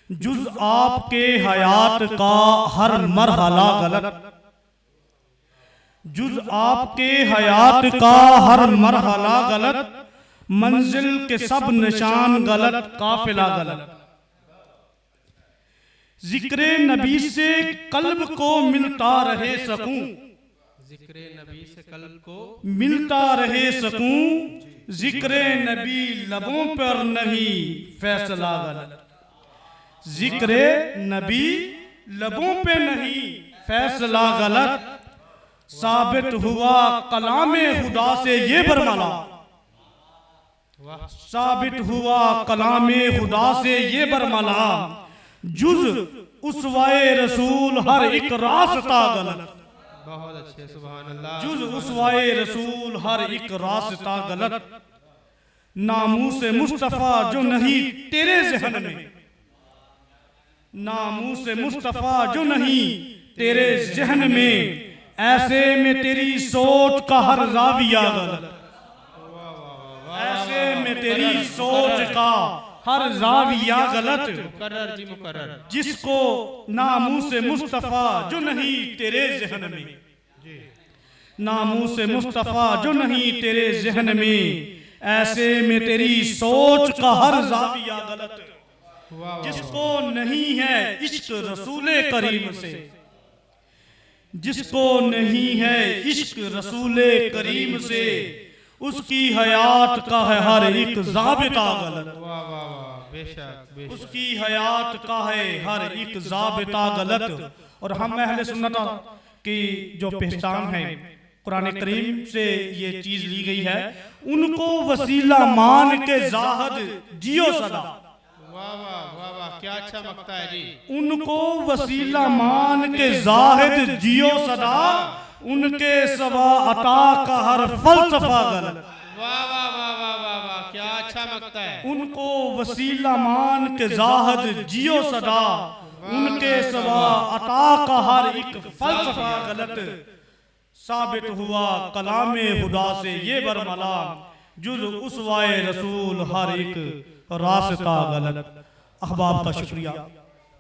जुज आपके हयात का हर मरहला गलत, जुज आपके हयात का हर मरहला गलत, मंजिल के सब निशान गलत, काफिला गलत। जिक्रे नबी से कल्ब को मिलता रहे सकूं, जिक्रे नबी से कल्ब को मिलता रहे सकूं, जिक्रे नबी लबों पर नहीं फैसला गलत। जिक्रे नबी लबों पे नहीं फैसला गलत, साबित हुआ कलामे खुदा से ये बरमला, साबित हुआ कलामे खुदा से ये बरमला, जुज उसवाए रसूल हर एक रास्ता गलत। बहुत अच्छे, सुभान अल्लाह। जुज उसवाए रसूल हर एक रास्ता गलत, नामूस मुस्तफा जो नहीं तेरे ज़हन में, नामूस मुस्तफा जो नहीं तेरे ज़हन में, ऐसे में तेरी सोच का हर राविया गलत, ऐसे में तेरी सोच का हर राविया गलत। मुकर्रर जी मुकर्रर। जिसको नामूस मुस्तफा जो नहीं तेरे ज़हन में, नामूस मुस्तफा जो नहीं तेरे ज़हन में, ऐसे में तेरी सोच का हर राविया गलत। जिसको नहीं है इश्क रसूले करीम से, जिसको नहीं है इश्क रसूले करीम से, उसकी हयात का है हर एक ज़ाबिता गलत। वाह वाह वाह, बेशक बेशक। उसकी हयात का है हर एक ज़ाबिता गलत। और हम अहले सुन्नत की जो पहचान है, कुरान करीम से ये चीज ली गई है, उनको वसीला मान के ज़ाहद जियो सदा। वाह वाह वाह वाह, क्या अच्छा मकता है जी। उनको वसीला मान के ज़ाहिद जियो सदा, उनके सवा अता का हर फलसफा गलत। वाह वाह वाह वाह वाह वाह, क्या अच्छा मकता है। उनको वसीला मान के ज़ाहिद जियो सदा, उनके सवा अता का हर एक फलसफा गलत, साबित हुआ कलामे खुदा से ये बरमला, जुज उसवाए रसूल हर एक रास्ता गलत। अहबाब का शुक्रिया।